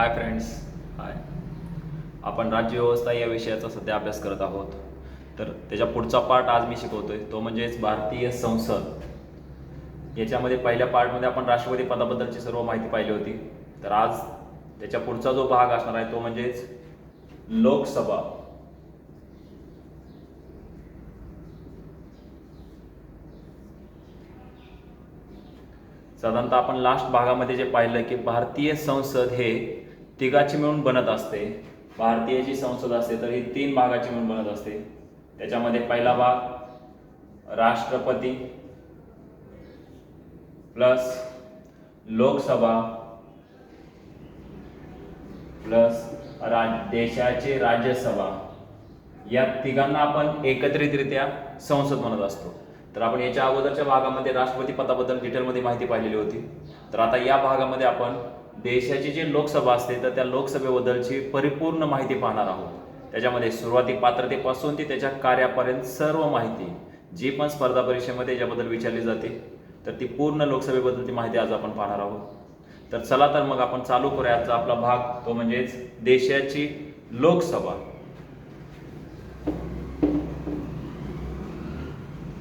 Hi friends. हाय. आपण राज्यव्यवस्था या विषयाचा सध्या अभ्यास करत आहोत. तर त्याच्या पुढचा पार्ट आज मी शिकवतोय, तो म्हणजेच भारतीय संसद. याच्यामध्ये पहिल्या पार्टमध्ये आपण राष्ट्रपती पदाबद्दलची सर्व माहिती पाहिली होती. तर आज त्याच्या पुढचा जो भाग असणार आहे तो म्हणजेच लोकसभा. साधारणतः आपण लास्ट भागामध्ये जे पाहिलं की भारतीय संसद हे तिघाची मिळून बनत असते. भारतीय जी संसद असते तर ही 3 भागाची मिळून बनत असते. त्याच्यामध्ये पहिला भाग राष्ट्रपती प्लस लोकसभा प्लस देशाची राज्यसभा, या तिघांना आपण एकत्रितरित्या संसद म्हणत असतो. तर आपण याच्या अगोदरच्या भागामध्ये राष्ट्रपती पदाबद्दल डिटेलमध्ये माहिती पाहिलेली होती. तर आता या भागामध्ये आपण देशाची जी लोकसभा असते तर त्या लोकसभेबद्दलची परिपूर्ण माहिती पाहणार आहोत. त्याच्यामध्ये सुरुवाती पात्रतेपासून ते त्याच्या कार्यापर्यंत सर्व माहिती जी पण स्पर्धा परीक्षेमध्ये याच्याबद्दल विचारली जाते तर ती पूर्ण लोकसभेबद्दलची माहिती आज आपण पाहणार आहोत. तर चला तर मग आपण चालू करूया आजचा आपला भाग, तो म्हणजेच देशाची लोकसभा.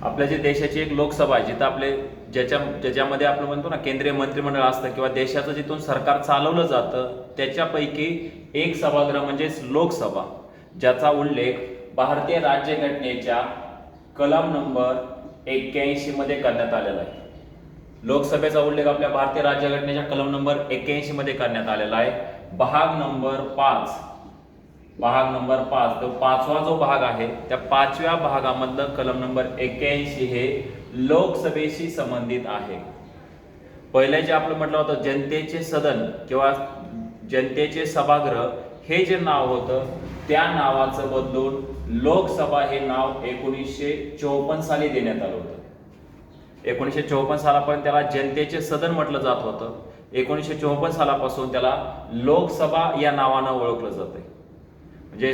आपल्या जे देशाची एक लोकसभा आहे, जिथं आपले ज्याच्यामध्ये आपण म्हणतो ना केंद्रीय मंत्रिमंडळ असतं किंवा देशाचं जिथून सरकार चालवलं जातं, त्याच्यापैकी एक सभागृह म्हणजेच लोकसभा, ज्याचा उल्लेख भारतीय राज्यघटनेच्या कलम नंबर 81 मध्ये करण्यात आलेला आहे. लोकसभेचा उल्लेख आपल्या भारतीय राज्यघटनेच्या कलम नंबर 81 मध्ये करण्यात आलेला आहे. भाग नंबर 5 तो 5वा जो भाग आहे त्या 5व्या भागामधलं कलम नंबर 81 हे लोकसभेशी संबंधित आहे. पहिले जे आपलं म्हटलं होतं जनतेचे सदन किंवा जनतेचे सभागृह, हे जे नाव होतं त्या नावाचं बदलून लोकसभा हे नाव 1954 साली देण्यात आलं होतं. 1954 सालापर्यंत त्याला जनतेचे सदन म्हटलं जात होतं. 1954 सालापासून त्याला लोकसभा या नावानं ओळखलं जातंय. म्हणजे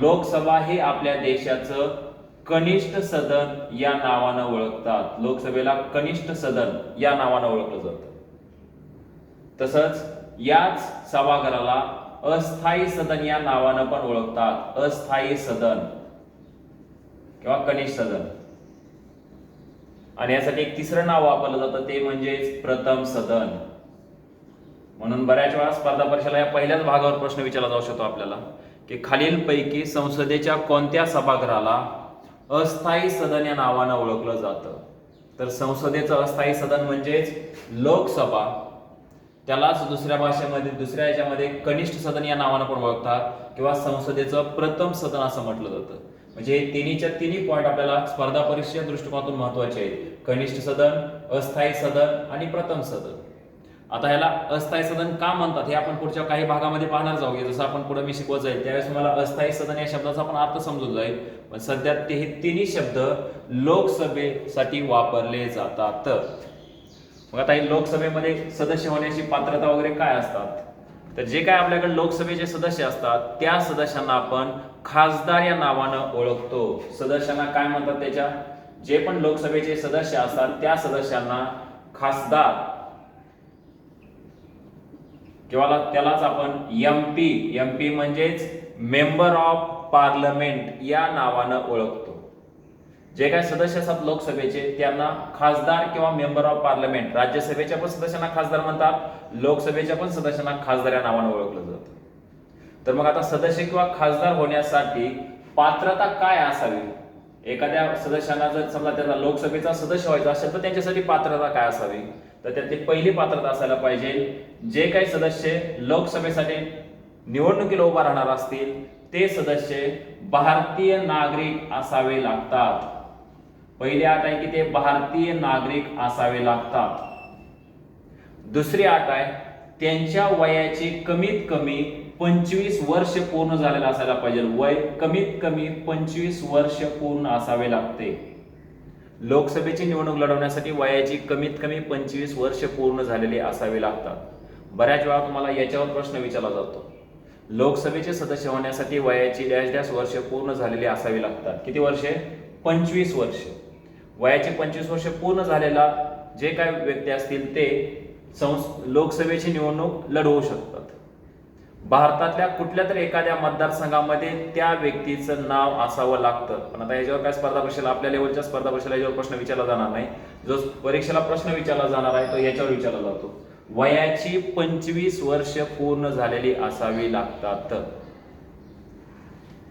लोकसभा हे आपल्या देशाचं कनिष्ठ सदन या नावानं ओळखतात. लोकसभेला कनिष्ठ सदन या नावानं ओळखलं जातं. तसंच याच सभागृहाला अस्थायी सदन या नावानं पण ओळखतात. अस्थायी सदन किंवा कनिष्ठ सदन. आणि यासाठी एक तिसरं नाव वापरलं जातं, ते म्हणजेच प्रथम सदन. म्हणून बऱ्याच वेळा स्पर्धा परीक्षेला या पहिल्याच भागावर प्रश्न विचारला जाऊ शकतो आपल्याला की खालीलपैकी संसदेच्या कोणत्या सभागृहाला अस्थायी सदन या नावानं ओळखलं जातं. तर संसदेचं अस्थायी सदन म्हणजेच लोकसभा. त्यालाच दुसऱ्या याच्यामध्ये कनिष्ठ सदन या नावानं पण ओळखतात किंवा संसदेचं प्रथम सदन असं म्हटलं जातं. म्हणजे तिन्हीच्या तिन्ही पॉईंट आपल्याला स्पर्धा परीक्षेच्या दृष्टिकोनातून महत्वाचे आहेत. कनिष्ठ सदन, अस्थायी सदन आणि प्रथम सदन. आता ह्याला अस्थायी सदन का म्हणतात हे आपण पुढच्या काही भागामध्ये पाहणार जाऊया. जसं आपण पुढे मी शिकवत जाईल त्यावेळेस मला अस्थायी सदन या शब्दाचा पण अर्थ समजून जाईल. पण सध्या ते हे तिन्ही शब्द लोकसभेसाठी वापरले जातात. मग आता हे लोकसभेमध्ये सदस्य होण्याची पात्रता वगैरे काय असतात, तर जे काय आपल्याकडे लोकसभेचे सदस्य असतात त्या सदस्यांना आपण खासदार या नावानं ओळखतो. सदस्यांना काय म्हणतात, त्याच्या जे पण लोकसभेचे सदस्य असतात त्या सदस्यांना खासदार किंवा त्यालाच आपण एमपी म्हणजेच मेंबर ऑफ पार्लमेंट या नावानं ओळखतो. जे काही सदस्य असतात लोकसभेचे त्यांना खासदार किंवा मेंबर ऑफ पार्लमेंट. राज्यसभेच्या पण सदस्यांना खासदार म्हणतात, लोकसभेच्या पण सदस्यांना खासदार या नावानं ओळखलं जातं. तर मग आता सदस्य किंवा खासदार होण्यासाठी पात्रता काय असावी, एखाद्या सदस्यांना जर समजा त्याला लोकसभेचा सदस्य व्हायचा असेल तर त्यांच्यासाठी पात्रता काय असावी, तर त्यातली पहिली पात्रता असायला पाहिजे, जे काही सदस्य लोकसभेसाठी निवडणुकीला उभा राहणार असतील ते सदस्य भारतीय नागरिक असावे लागतात. पहिली अट आहे की ते भारतीय नागरिक असावे लागतात. दुसरी अट आहे त्यांच्या वयाची कमीत कमी 25 वर्ष पूर्ण झालेलं असायला पाहिजे. वय कमीत कमी 25 वर्ष पूर्ण असावे लागते. लोकसभेची निवडणूक लढवण्यासाठी वयाची कमीत कमी 25 वर्ष पूर्ण झालेले असावे लागतात. बऱ्याच वेळा तुम्हाला याच्यावर प्रश्न विचारला जातो, लोकसभेचे सदस्य होण्यासाठी वयाची डॅश वर्ष पूर्ण झालेली असावी लागतात. किती वर्षे? 25 वर्ष. वयाचे 25 वर्ष पूर्ण झालेला जे काही व्यक्ती असतील ते लोकसभेची निवडणूक लढवू शकतात. भारतातल्या कुठल्या तरी एखाद्या मतदारसंघामध्ये त्या व्यक्तीचं नाव असावं लागतं. पण आता याच्यावर काय स्पर्धा परीक्षेला, आपल्या लेवलच्या स्पर्धा परीक्षेला याच्यावर प्रश्न विचारला जाणार नाही. जो परीक्षेला प्रश्न विचारला जाणार आहे तो याच्यावर विचारला जातो. वयाची 25 वर्ष पूर्ण झालेली असावी लागतात.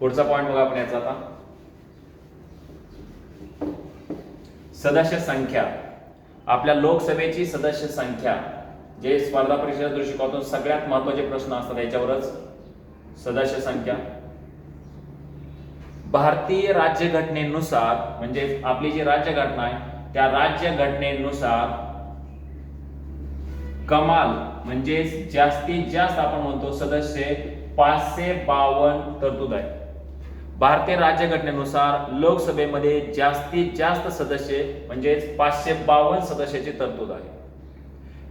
पुढचा पॉइंट बघा आपण याचा आता. सदस्य संख्या. आपल्या लोकसभेची सदस्य संख्या, जे स्पर्धा परीक्षेच्या दृष्टिकोनातून सगळ्यात महत्त्वाचे प्रश्न असतात याच्यावरच. सदस्य संख्या. भारतीय राज्यघटनेनुसार, म्हणजे आपली जी राज्यघटना आहे त्या राज्यघटनेनुसार कमाल म्हणजे जास्तीत जास्त आपण म्हणतो सदस्य 552 तरतूद आहे. भारतीय राज्यघटनेनुसार लोकसभेमध्ये जास्तीत जास्त सदस्य म्हणजे 552 सदस्याची तरतूद आहे.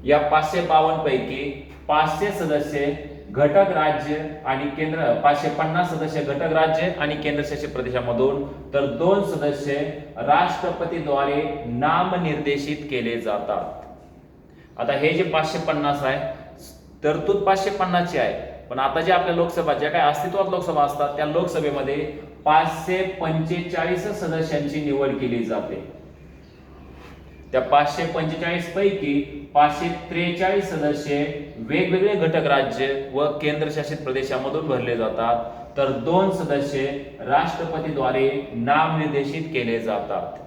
या 552 पैकी 500 सदस्य घटक राज्य आणि केंद्र, 550 सदस्य घटक राज्य आणि केंद्रशासित प्रदेशामधून, तर 2 सदस्य राष्ट्रपतीद्वारे नामनिर्देशित केले जातात. आता हे जे 550 आहे, तरतूद 550 ची आहे, पण आता जे आपल्या लोकसभा, ज्या काही अस्तित्वात लोकसभा असतात त्या लोकसभेमध्ये 545 सदस्यांची निवड केली जाते. त्या 545 पैकी 543 सदस्य वेगवेगळे घटक राज्य व केंद्रशासित प्रदेशामधून भरले जातात, तर 2 सदस्य राष्ट्रपतीद्वारे नामनिर्देशित केले जातात.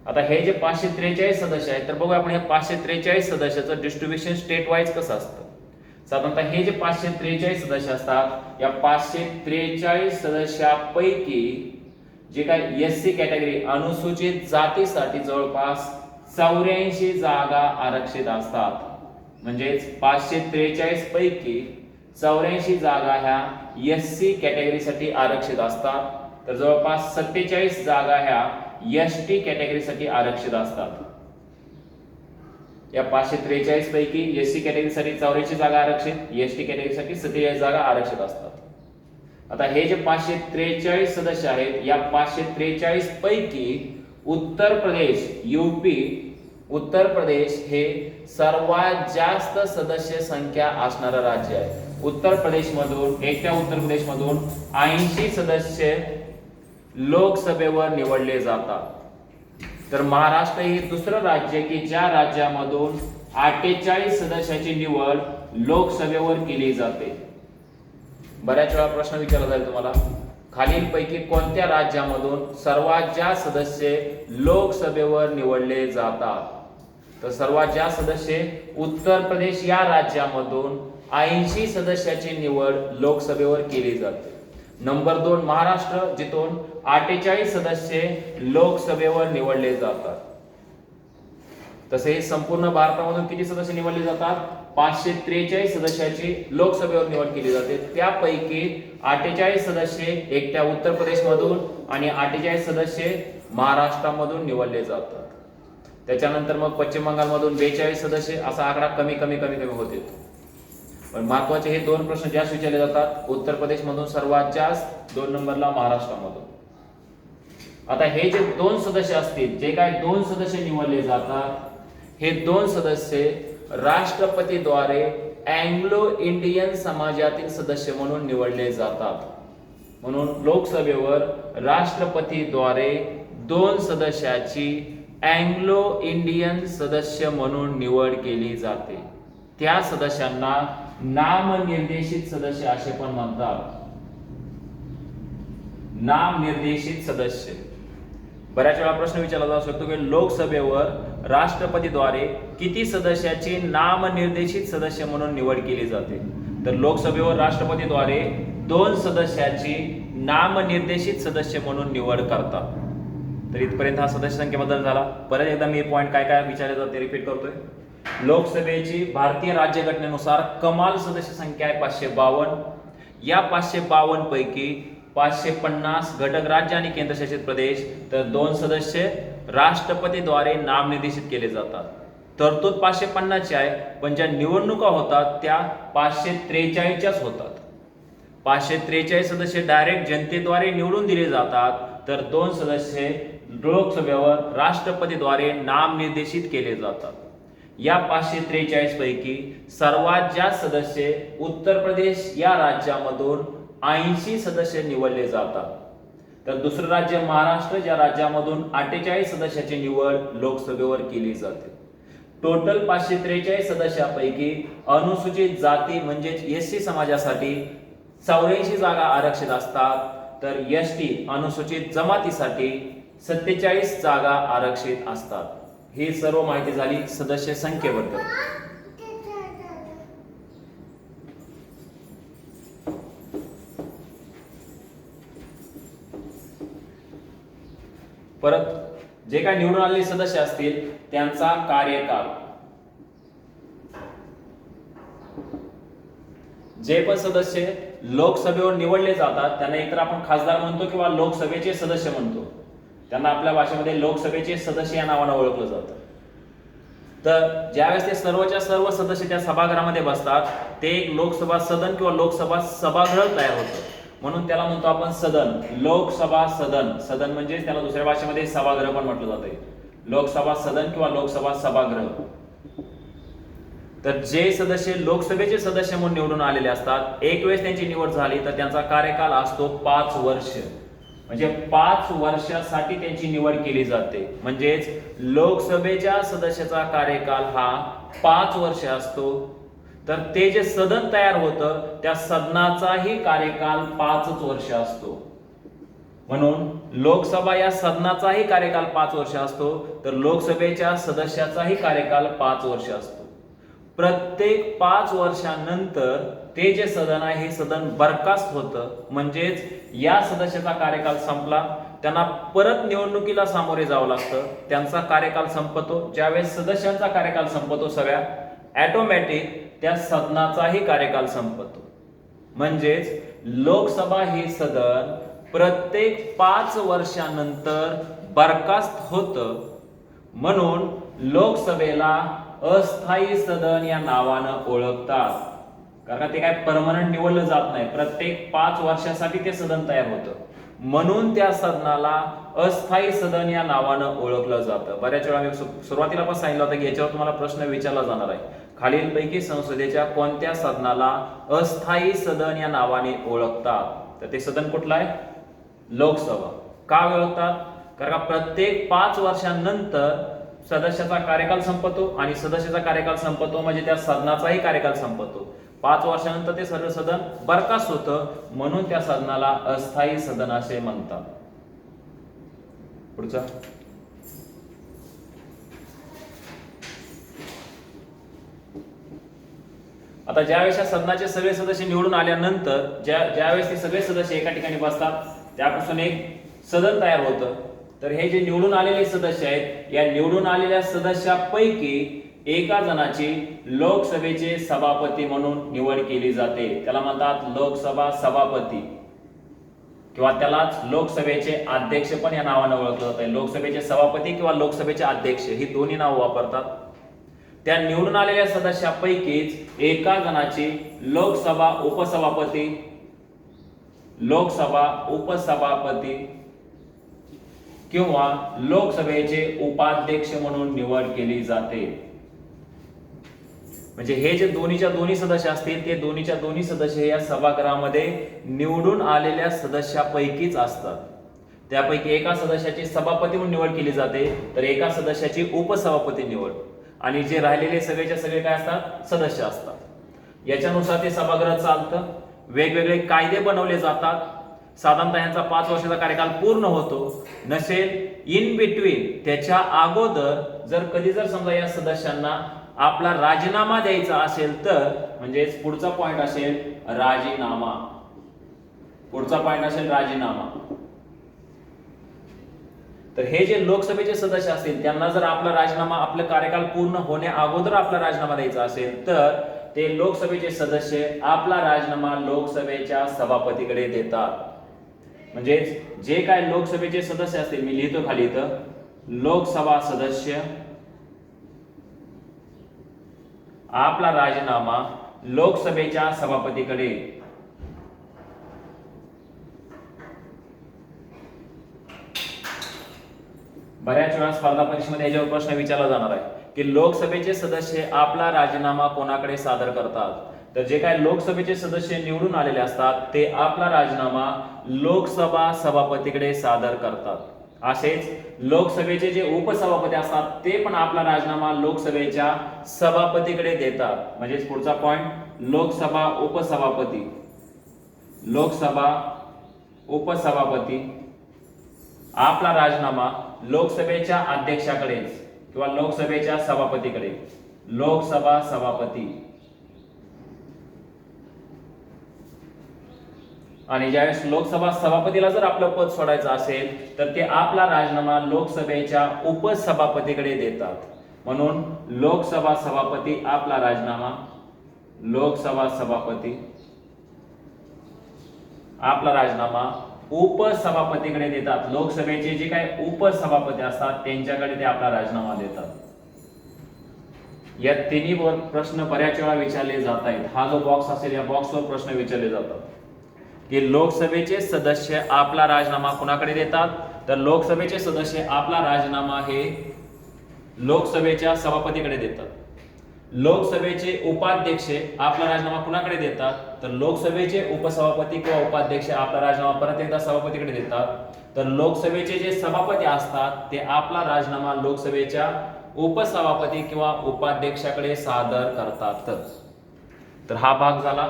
आता हे जे 543 सदस्य आहेत, तर बघूया आपण हे 543 सदस्याचं डिस्ट्रीब्युशन स्टेट वाईज कसं असतं. साधारणतः हे जे 543 सदस्य असतात, या 543 सदस्यापैकी जे काही एससी कॅटेगरी अनुसूचित जातीसाठी जवळपास 84 जागा आरक्षित असतात. म्हणजेच 543 पैकी 84 जागा ह्या एससी कॅटेगरीसाठी आरक्षित असतात, तर जवळपास 47 जागा ह्या एसटी कॅटेगरीसाठी आरक्षित असतात. या 543 पैकी एससी कॅटेगरीसाठी 84 जागा आरक्षित, एसटी कॅटेगरीसाठी 47 जागा आरक्षित असतात. आता हे जे 543 सदस्य आहेत, या 543 पैकी उत्तर प्रदेश, यूपी, उत्तर प्रदेश हे सर्वात जास्त सदस्य संख्या असणारं राज्य आहे. उत्तर प्रदेश मधून, एकट्या उत्तर प्रदेश मधून 80 सदस्य लोकसभेवर निवडले जातात. तर महाराष्ट्र हे दुसरं राज्य की ज्या राज्यामधून 48 सदस्याची निवड लोकसभेवर केली जाते. बऱ्याच वेळा प्रश्न विचारला जाईल तुम्हाला, खालीलपैकी कोणत्या राज्यामधून सर्वात जास्त सदस्य लोकसभेवर निवडले जातात. तर सर्वात जास्त सदस्य उत्तर प्रदेश या राज्यामधून 80 सदस्याची निवड लोकसभेवर केली जाते. नंबर 2 महाराष्ट्र, जिथून 48 सदस्य लोकसभेवर निवडले जातात. तसे संपूर्ण भारतामधून किती सदस्य निवडले जातात? 543 सदस्याची लोकसभेवर निवड केली जाते. त्यापैकी 48 सदस्य एकट्या उत्तर प्रदेश मधून आणि 48 सदस्य महाराष्ट्रामधून निवडले जातात. त्याच्यानंतर मग पश्चिम बंगाल मधून 42 सदस्य, असा आकडा कमी कमी कमी कमी होते. पण महत्वाचे हे 2 प्रश्न जास्त विचारले जातात. उत्तर प्रदेश मधून सर्वात जास्त, 2 नंबरला महाराष्ट्रामधून. आता हे जे 2 सदस्य असतील, जे काय 2 सदस्य निवडले जातात, हे 2 सदस्य राष्ट्रपतीद्वारे अँग्लो इंडियन समाजातील सदस्य म्हणून निवडले जातात. म्हणून लोकसभेवर राष्ट्रपतीद्वारे 2 सदस्याची अँग्लो इंडियन सदस्य म्हणून निवड केली जाते. त्या सदस्यांना नामनिर्देशित सदस्य असे पण म्हणतात. नामनिर्देशित सदस्य. बऱ्याच वेळा प्रश्न विचारला जाऊ शकतो की लोकसभेवर राष्ट्रपतीद्वारे किती सदस्याची नामनिर्देशित सदस्य म्हणून निवड केली जाते. तर लोकसभेवर राष्ट्रपतीद्वारे 2 सदस्याची नामनिर्देशित सदस्य म्हणून निवड करतात. तर इथपर्यंत हा सदस्य संख्येबद्दल झाला. परत एकदा मी पॉइंट काय काय विचारले जाते रिपीट करतोय. लोकसभेची भारतीय राज्यघटनेनुसार कमाल सदस्य संख्या आहे 552. या 552 पैकी 550 घटक राज्य आणि केंद्रशासित प्रदेश, तर 2 सदस्य राष्ट्रपतीद्वारे नामनिर्देशित केले जातात. तरतूद 550 ची आहे, पण ज्या निवडणुका होतात त्या 543च्याच होतात. 543 सदस्य डायरेक्ट जनतेद्वारे निवडून दिले जातात, तर 2 सदस्य लोकसभेवर राष्ट्रपतीद्वारे नामनिर्देशित केले जातात. या 543 पैकी सर्वात जास्त सदस्य उत्तर प्रदेश या राज्यामधून 80 सदस्य निवडले जातात, तर दुसरं राज्य महाराष्ट्र, ज्या राज्यामधून 48 सदस्याची निवड लोकसभेवर केली जाते. टोटल 543 सदस्यापैकी अनुसूचित जाती म्हणजेच एससी समाजासाठी 84 जागा आरक्षित असतात, तर एसटी अनुसूचित जमातीसाठी 47 जागा आरक्षित असतात. ही सर्व माहिती झाली सदस्य संख्येबद्दल. परत जे काही निवडून आलेले सदस्य असतील त्यांचा कार्यकाल. जे पण सदस्य लोकसभेवर निवडले जातात त्यांना एकतर आपण खासदार म्हणतो किंवा लोकसभेचे सदस्य म्हणतो. त्यांना आपल्या भाषेमध्ये लोकसभेचे सदस्य या नावाने ओळखलं जातं. तर ज्यावेळेस ते सर्वच्या सर्व सदस्य त्या सभागृहामध्ये बसतात ते एक लोकसभा सदन किंवा लोकसभा सभागृह तयार होतं, म्हणून त्याला म्हणतो आपण सदन, लोकसभा सदन. सदन म्हणजे त्याला दुसऱ्या भाषेमध्ये सभागृह पण म्हटलं जाते. लोकसभा सदन किंवा लोकसभा सभागृह. तर जे सदस्य लोकसभेचे सदस्य म्हणून निवडून आलेले असतात, एक वेळेस त्यांची निवड झाली तर त्यांचा कार्यकाल असतो 5 वर्ष. म्हणजे 5 वर्षासाठी त्यांची निवड केली जाते. म्हणजेच लोकसभेच्या सदस्याचा कार्यकाल हा 5 वर्ष असतो, तर ते जे सदन तयार होतं त्या सदनाचाही कार्यकाल 5 वर्ष असतो. म्हणून लोकसभा या सदनाचाही कार्यकाल 5 वर्ष असतो, तर लोकसभेच्या सदस्याचाही कार्यकाल 5 वर्ष असतो. प्रत्येक 5 वर्षांनंतर ते जे सदन आहे हे सदन बरखास्त होतं. म्हणजेच या सदस्याचा कार्यकाल संपला, त्यांना परत निवडणुकीला सामोरे जावं लागतं. त्यांचा कार्यकाल संपतो. ज्यावेळेस सदस्यांचा कार्यकाल संपतो सगळ्या, ऑटोमॅटिक त्या सदनाचाही कार्यकाल संपतो. म्हणजेच लोकसभा हे सदन प्रत्येक 5 वर्षांनंतर बरखास्त होतं. म्हणून लोकसभेला अस्थायी सदन या नावानं ओळखतात. कारण ते काय परमनंट निवडलं जात नाही, प्रत्येक 5 वर्षासाठी ते सदन तयार होतं. म्हणून त्या सदनाला अस्थायी सदन या नावानं ओळखलं जातं. बऱ्याच वेळा मी सुरुवातीला पण सांगितलं होतं की याच्यावर तुम्हाला प्रश्न विचारला जाणार आहे. खालीलपैकी संसदेच्या कोणत्या सदनाला अस्थायी सदन या नावाने ओळखतात? तर ते सदन कुठलं आहे? लोकसभा. का ओळखतात? कारण प्रत्येक 5 वर्षांनंतर सदस्याचा कार्यकाल संपतो आणि सदस्याचा कार्यकाल संपतो म्हणजे त्या सदनाचाही कार्यकाल संपतो. 5 वर्षानंतर ते सर्व सदन बरखास्त होतं, म्हणून त्या सदनाला अस्थायी सदन असे म्हणतात. पुढचा आता ज्यावेळेस या सदनाचे सगळे सदस्य निवडून आल्यानंतर ज्यावेळेस ते सगळे सदस्य एका ठिकाणी बसतात त्यापासून एक सदन तयार होतं. तर हे जे निवडून आलेले सदस्य आहेत, या निवडून आलेल्या सदस्यापैकी एका जणाची लोकसभेचे सभापती म्हणून निवड केली जाते. त्याला म्हणतात लोकसभा सभापती किंवा त्यालाच लोकसभेचे अध्यक्ष पण या नावाने ओळखलं जातं. लोकसभेचे सभापती किंवा लोकसभेचे अध्यक्ष ही दोन्ही नाव वापरतात. त्या निवडून आलेल्या सदस्यापैकीच एका जणाची लोकसभा उपसभापती किंवा लोकसभेचे उपाध्यक्ष म्हणून निवड केली जाते. म्हणजे हे जे दोन्हीच्या दोन्ही सदस्य असतील ते दोन्हीच्या दोन्ही सदस्य या सभागृहामध्ये निवडून आलेल्या सदस्यापैकीच असतात. त्यापैकी एका सदस्याची सभापती म्हणून निवड केली जाते, तर एका सदस्याची उपसभापती निवड, आणि जे राहिलेले सगळेच्या सगळे काय असतात? सदस्य असतात. याच्यानुसार ते सभागृह चालतं. वेगवेगळे कायदे बनवले जातात. साधारणतः यांचा 5 वर्षाचा कार्यकाल पूर्ण होतो. नसेल इन बिटवीन त्याच्या अगोदर जर कधी जर समजा या सदस्यांना आपला राजीनामा द्यायचा असेल तर, म्हणजे पुढचा पॉइंट असेल राजीनामा. तर हे जे लोकसभेचे सदस्य असतील त्यांना जर आपला राजीनामा, आपलं कार्यकाल पूर्ण होण्या अगोदर आपला राजीनामा द्यायचा असेल तर ते लोकसभेचे सदस्य आपला राजीनामा लोकसभेच्या सभापतीकडे देतात. म्हणजे जे काय लोकसभेचे सदस्य असतील, मी लिहितो खाली इथं, लोकसभा सदस्य आपला राजीनामा लोकसभेच्या सभापतीकडे. बऱ्याच वेळा स्पर्धा परीक्षेमध्ये याच्यावर प्रश्न विचारला जाणार आहे की लोकसभेचे सदस्य आपला राजीनामा कोणाकडे सादर करतात, तर जे काय लोकसभेचे सदस्य निवडून आलेले असतात ते आपला राजीनामा लोकसभा सभापतीकडे सादर करतात. असेच लोकसभेचे जे उपसभापती असतात ते पण आपला राजीनामा लोकसभेच्या सभापतीकडे देतात. म्हणजे पुढचा पॉइंट, लोकसभा उपसभापती, लोकसभा उपसभापती आपला राजीनामा लोकसभेच्या अध्यक्षाकडे किंवा लोकसभेच्या सभापतीकडे, लोकसभा सभापती. आणि ज्यावेळेस लोकसभा सभापतीला जर आपलं पद सोडायचं असेल तर ते आपला राजीनामा लोकसभेच्या उपसभापतीकडे देतात. म्हणून लोकसभा सभापती आपला राजीनामा लोकसभा सभापती आपला राजीनामा उपसभापतीकडे देतात. लोकसभेचे जे काही उपसभापती असतात त्यांच्याकडे ते आपला राजीनामा देतात. या तिन्ही प्रश्न बऱ्याच वेळा विचारले जात आहेत. हा जो बॉक्स असेल या बॉक्सवर प्रश्न विचारले जातात की लोकसभेचे सदस्य आपला राजीनामा कुणाकडे देतात, तर लोकसभेचे सदस्य आपला राजीनामा हे लोकसभेच्या सभापतीकडे देतात. लोकसभेचे उपाध्यक्ष आपला राजीनामा कुणाकडे देतात, तर लोकसभेचे उपसभापती किंवा उपाध्यक्ष आपला राजीनामा परत एकदा सभापतीकडे देतात. तर लोकसभेचे जे सभापती असतात ते आपला राजीनामा लोकसभेच्या उपसभापती किंवा उपाध्यक्षाकडे सादर करतात. तर हा भाग झाला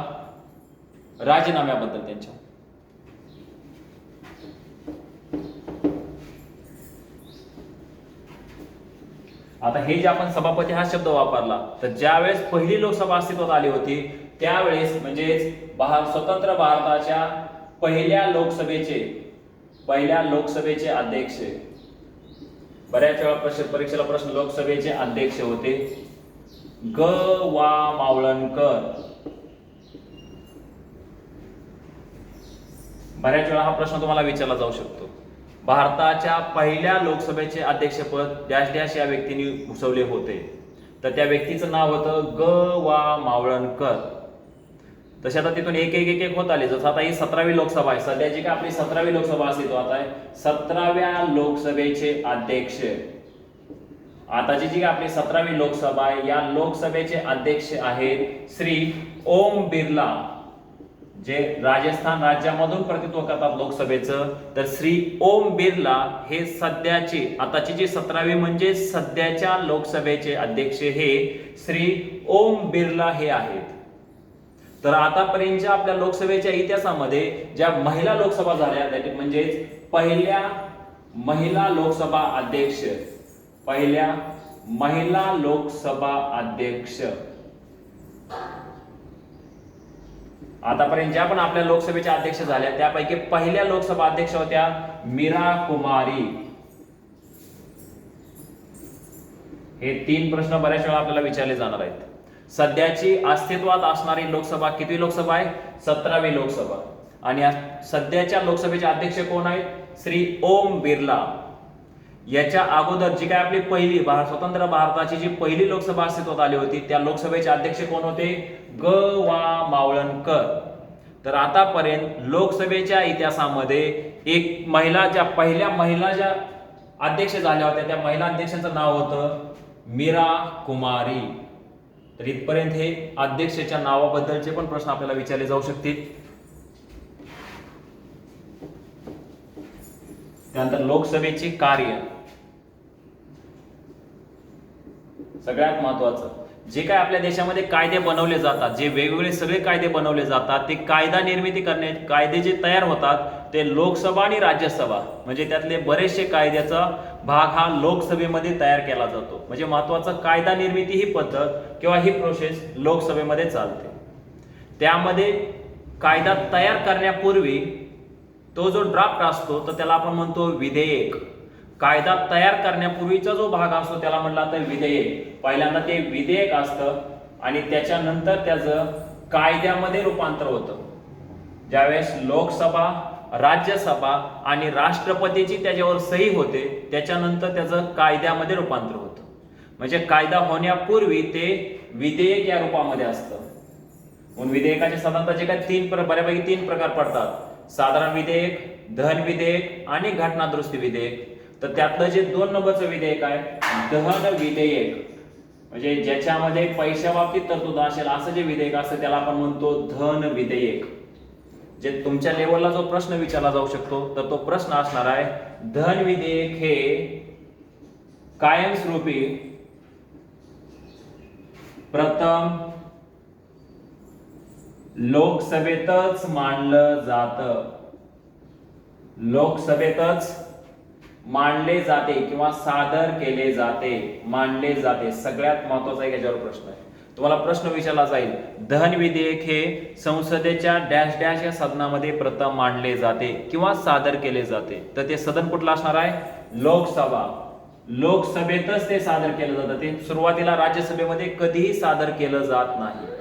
राजीनाम्याबद्दल त्यांच्या. आता हे जे आपण सभापती हा शब्द वापरला, तर ज्यावेळेस पहिली लोकसभा अस्तित्वात आली होती त्यावेळेस म्हणजे स्वतंत्र भारताच्या पहिल्या लोकसभेचे अध्यक्ष, बऱ्याच वेळा परीक्षेला प्रश्न लोकसभेचे अध्यक्ष होते ग वा मावळणकर. बऱ्याच वेळा हा प्रश्न तुम्हाला विचारला जाऊ शकतो. भारताच्या पहिल्या लोकसभेचे अध्यक्षपद डॅश डॅश या व्यक्तीने भूषवले होते, तर त्या व्यक्तीचं नाव होतं ग वा मावळणकर. तसे आता तिथून एक एक एक एक होत आले. जसं आता ही 17वी लोकसभा आहे, सध्याची काय आपली 17वी लोकसभा अस्तित्वात आहे. 17व्या लोकसभेचे अध्यक्ष, आताची जी आपली 17वी लोकसभा आहे या लोकसभेचे अध्यक्ष आहेत श्री ओम बिर्ला, जे राजस्थान राज्यामधून प्रतिनिधित्व करतात लोकसभेचं. तर श्री ओम बिर्ला हे सध्याचे, आताची जी 17वी म्हणजे सध्याच्या लोकसभेचे अध्यक्ष हे श्री ओम बिर्ला हे आहेत. तर आतापर्यंतच्या आपल्या लोकसभेच्या इतिहासामध्ये ज्या महिला लोकसभा झाल्या म्हणजे पहिल्या महिला लोकसभा अध्यक्ष, पहिल्या महिला लोकसभा अध्यक्ष, आतापर्यंत ज्या पण आपल्या लोकसभेच्या अध्यक्ष झाल्या त्यापैकी पहिल्या लोकसभा अध्यक्ष होत्या मीरा कुमारी. हे 3 प्रश्न बऱ्याच वेळा आपल्याला विचारले जाणार आहेत. सध्याची अस्तित्वात असणारी लोकसभा किती लोकसभा आहे? 17वी लोकसभा. आणि सध्याच्या लोकसभेचे अध्यक्ष कोण आहेत? श्री ओम बिर्ला. याच्या अगोदर जी काय आपली पहिली स्वतंत्र भारताची जी पहिली लोकसभा अस्तित्वात आली होती त्या लोकसभेचे अध्यक्ष कोण होते? ग वा मावळणकर. तर आतापर्यंत लोकसभेच्या इतिहासामध्ये एक महिला, ज्या पहिल्या महिला ज्या अध्यक्ष झाल्या होत्या त्या महिला अध्यक्षांचं नाव होतं मीरा कुमारी. तर इथपर्यंत हे अध्यक्षाच्या नावाबद्दलचे पण प्रश्न आपल्याला विचारले जाऊ शकतील. त्यानंतर लोकसभेचे कार्य, सगळ्यात महत्वाचं, जे काय आपल्या देशामध्ये कायदे बनवले जातात, जे वेगवेगळे सगळे कायदे बनवले जातात ते कायदा निर्मिती करणे, कायदे जे तयार होतात ते लोकसभा आणि राज्यसभा म्हणजे त्यातले बरेचसे कायद्याचा भाग हा लोकसभेमध्ये तयार केला जातो. म्हणजे महत्वाचं कायदा निर्मिती ही पद्धत किंवा ही प्रोसेस लोकसभेमध्ये चालते. त्यामध्ये कायदा तयार करण्यापूर्वी तो जो ड्राफ्ट असतो तर त्याला आपण म्हणतो विधेयक. कायदा तयार करण्यापूर्वीचा जो भाग असतो त्याला म्हणला तर विधेयक. पहिल्यांदा ते विधेयक असतं आणि त्याच्यानंतर त्याचं कायद्यामध्ये रूपांतर होतं. ज्यावेळेस लोकसभा, राज्यसभा आणि राष्ट्रपतीची त्याच्यावर सही होते त्याच्यानंतर त्याचं कायद्यामध्ये रूपांतर होतं. म्हणजे कायदा होण्यापूर्वी ते विधेयक या रूपामध्ये असतं. म्हणून विधेयकाचे साधारणतः जे काही बऱ्यापैकी 3 प्रकार पडतात: साधारण विधेयक, दहन विधेयक आणि घटना दुरुस्ती विधेयक. तर त्यातलं जे 2 नंबरचं विधेयक आहे दहन विधेयक, म्हणजे ज्याच्यामध्ये पैशा बाबतीत तरतूद असेल असं जे विधेयक असतं त्याला आपण म्हणतो धन विधेयक. जे तुमच्या लेवलला जो प्रश्न विचारला जाऊ शकतो तर तो प्रश्न असणार आहे धन विधेयक हे कायमस्वरूपी प्रथम लोकसभेतच मांडलं जातं, लोकसभेतच मांडले जाते किंवा सादर केले जाते, मांडले जाते. सगळ्यात महत्वाचा एक याच्यावर प्रश्न आहे. तुम्हाला प्रश्न विचारला जाईल धन विधेयक हे संसदेच्या डॅश डॅश या सदनामध्ये प्रथम मांडले जाते किंवा सादर केले जाते. तर ते सदन कुठलं असणार आहे? लोकसभा. लोकसभेतच ते सादर केलं जातं. ते सुरुवातीला राज्यसभेमध्ये कधीही सादर केलं जात नाही.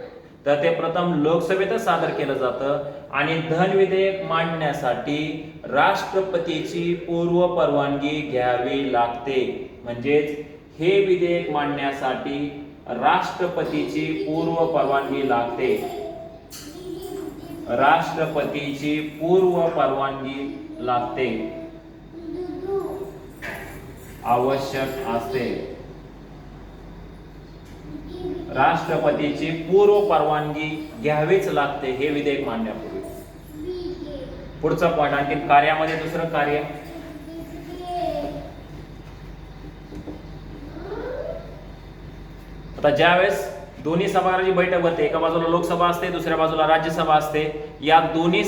तर ते प्रथम लोकसभेतच सादर केलं जातं. आणि धन विधेयक मांडण्यासाठी राष्ट्रपतीची पूर्व परवानगी घ्यावी लागते. म्हणजेच हे विधेयक मांडण्यासाठी राष्ट्रपतीची पूर्व परवानगी लागते, राष्ट्रपतीची पूर्व परवानगी लागते, आवश्यक असते. राष्ट्रपतीची पूर्व परवानगी घ्यावीच लागते हे विधेयक मांडण्यापूर्वी. पुढचा पॉइंट आणखी कार्यामध्ये दुसरं कार्य आता ज्यावेळेस दोन्ही सभागृहाची बैठक भरते, एका बाजूला लोकसभा असते दुसऱ्या बाजूला राज्यसभा असते, या दोन्ही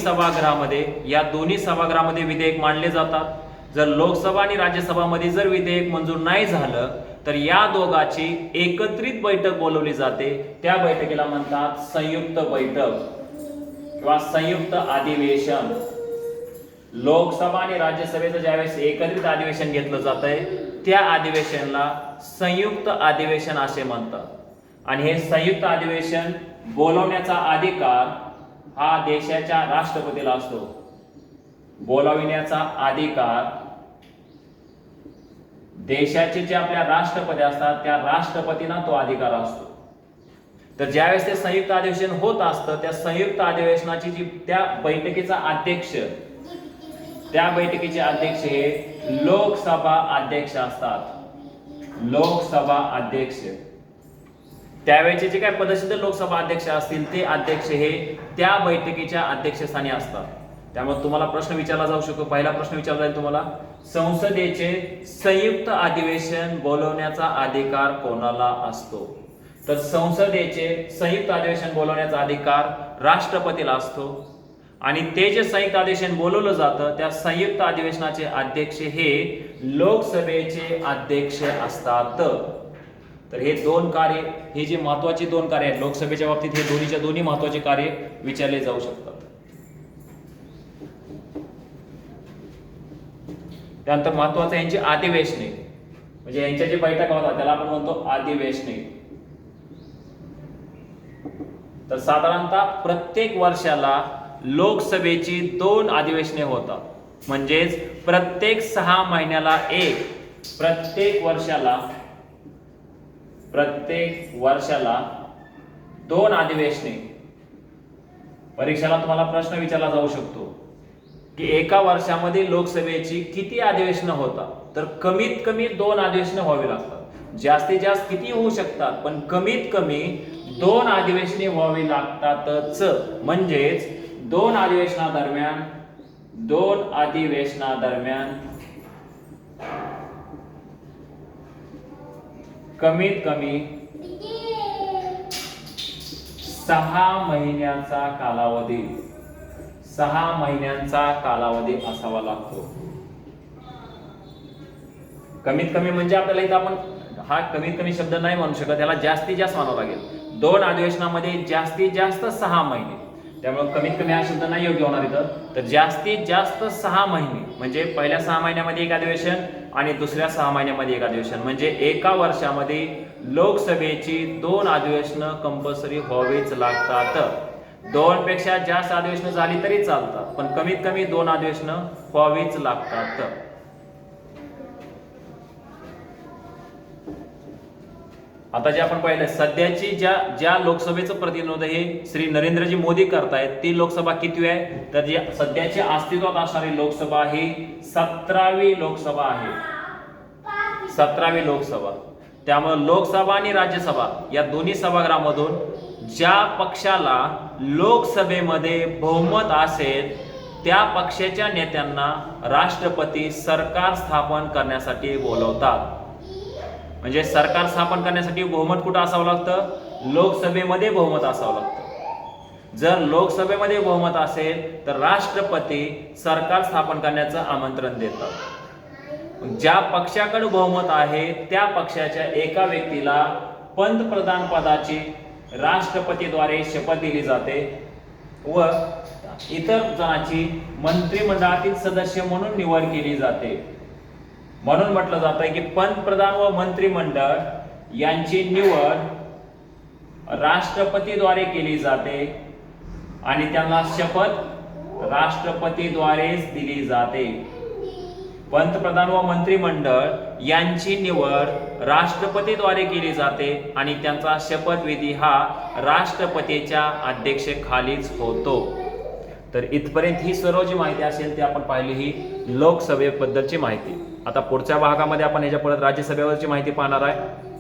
सभागृहामध्ये विधेयक मांडले जातात. जर लोकसभा आणि राज्यसभामध्ये जर विधेयक मंजूर नाही झालं तर या दोघांची एकत्रित बैठक बोलवली जाते. त्या बैठकीला म्हणतात संयुक्त बैठक किंवा संयुक्त अधिवेशन. लोकसभा आणि राज्यसभेचं ज्यावेळेस एकत्रित अधिवेशन घेतलं जातंय त्या अधिवेशनाला संयुक्त अधिवेशन असे म्हणतात. आणि हे संयुक्त अधिवेशन बोलवण्याचा अधिकार हा देशाच्या राष्ट्रपतीला असतो. बोलाविण्याचा अधिकार देशाचे जे आपल्या राष्ट्रपती असतात त्या राष्ट्रपतींना तो अधिकार असतो. तर ज्यावेळेस ते संयुक्त अधिवेशन होत असतं त्या संयुक्त अधिवेशनाची जी त्या बैठकीचे अध्यक्ष हे लोकसभा अध्यक्ष असतात. लोकसभा अध्यक्ष त्यावेळेचे जे काय पदसिद्ध लोकसभा अध्यक्ष असतील ते अध्यक्ष हे त्या बैठकीच्या अध्यक्षस्थानी असतात. त्यामुळे तुम्हाला प्रश्न विचारला जाऊ शकतो. पहिला प्रश्न विचारला जाईल तुम्हाला संसदेचे संयुक्त अधिवेशन बोलवण्याचा अधिकार कोणाला असतो? तर संसदेचे संयुक्त अधिवेशन बोलवण्याचा अधिकार राष्ट्रपतीला असतो. आणि ते जे संयुक्त अधिवेशन बोलवलं जातं त्या संयुक्त अधिवेशनाचे अध्यक्ष हे लोकसभेचे अध्यक्ष असतात. तर हे दोन कार्य, हे जे महत्वाची दोन कार्य आहेत लोकसभेच्या बाबतीत, हे दोन्ही महत्वाचे कार्य विचारले जाऊ शकतात. त्यानंतर महत्वाचं यांची अधिवेशने, म्हणजे यांच्या जे बैठका होतात त्याला आपण म्हणतो अधिवेशने. तर साधारणतः प्रत्येक वर्षाला लोकसभेची 2 अधिवेशने होतात. म्हणजेच प्रत्येक 6 महिन्याला एक, प्रत्येक वर्षाला 2 अधिवेशने. परीक्षेला तुम्हाला प्रश्न विचारला जाऊ शकतो की एका वर्षामध्ये लोकसभेची किती अधिवेशनं होतात? तर कमीत कमी 2 अधिवेशनं व्हावी लागतात. जास्तीत जास्त किती होऊ शकतात पण कमीत कमी 2 अधिवेशने व्हावी लागतातच. म्हणजेच 2 अधिवेशनादरम्यान कमीत कमी 6 महिन्यांचा कालावधी असावा लागतो. कमीत कमी म्हणजे आपल्याला इथं आपण हा कमीत कमी शब्द नाही म्हणू शकत, त्याला जास्तीत जास्त म्हणावं लागेल. 2 अधिवेशनामध्ये जास्तीत जास्त 6 महिने, त्यामुळे कमीत कमी हा शब्द नाही योग्य होणार इथं. तर जास्तीत जास्त 6 महिने म्हणजे पहिल्या 6 महिन्यामध्ये एक अधिवेशन आणि दुसऱ्या 6 महिन्यामध्ये एक अधिवेशन. म्हणजे एका वर्षामध्ये लोकसभेची 2 अधिवेशनं कंपल्सरी व्हावीच लागतात. 2 पेक्षा जास्त अधिवेशनं झाली तरी चालतात पण कमीत कमी 2 अधिवेशनं व्हावीच लागतात. आता जे आपण पाहिलं सध्याची ज्या लोकसभेचं प्रतिनिधित्व हे श्री नरेंद्रजी मोदी करतायत ती लोकसभा किती आहे? तर जी सध्याची अस्तित्वात असणारी लोकसभा ही 17वी लोकसभा आहे. 17वी लोकसभा. त्यामुळे लोकसभा आणि राज्यसभा या दोन्ही सभागृहामधून ज्या पक्षाला लोकसभेमध्ये बहुमत असेल त्या पक्षाच्या नेत्यांना राष्ट्रपती सरकार स्थापन करण्यासाठी बोलवतात. म्हणजे सरकार स्थापन करण्यासाठी बहुमत कुठं असावं लागतं? लोकसभेमध्ये बहुमत असावं लागतं. जर लोकसभेमध्ये बहुमत असेल तर राष्ट्रपती सरकार स्थापन करण्याचं आमंत्रण देतात. ज्या पक्षाकडे बहुमत आहे त्या पक्षाच्या एका व्यक्तीला पंतप्रधान पदाची राष्ट्रपतीद्वारे शपथ दिली जाते व इतर जणांची मंत्रिमंडळातील सदस्य म्हणून निवड केली जाते. म्हणून म्हटलं जातं की पंतप्रधान व मंत्रिमंडळ यांची निवड राष्ट्रपतीद्वारे केली जाते आणि त्यांना शपथ राष्ट्रपतीद्वारेच दिली जाते. पंतप्रधान व मंत्रिमंडळ यांची निवड राष्ट्रपतीद्वारे केली जाते आणि त्यांचा शपथविधी हा राष्ट्रपतीच्या अध्यक्षतेखालीच होतो. तर इथपर्यंत ही सर्व जी माहिती असेल ती आपण पाहिली, ही लोकसभेबद्दलची माहिती. आता पुढच्या भागामध्ये आपण ह्याच्या परत राज्यसभेवरची माहिती पाहणार आहे.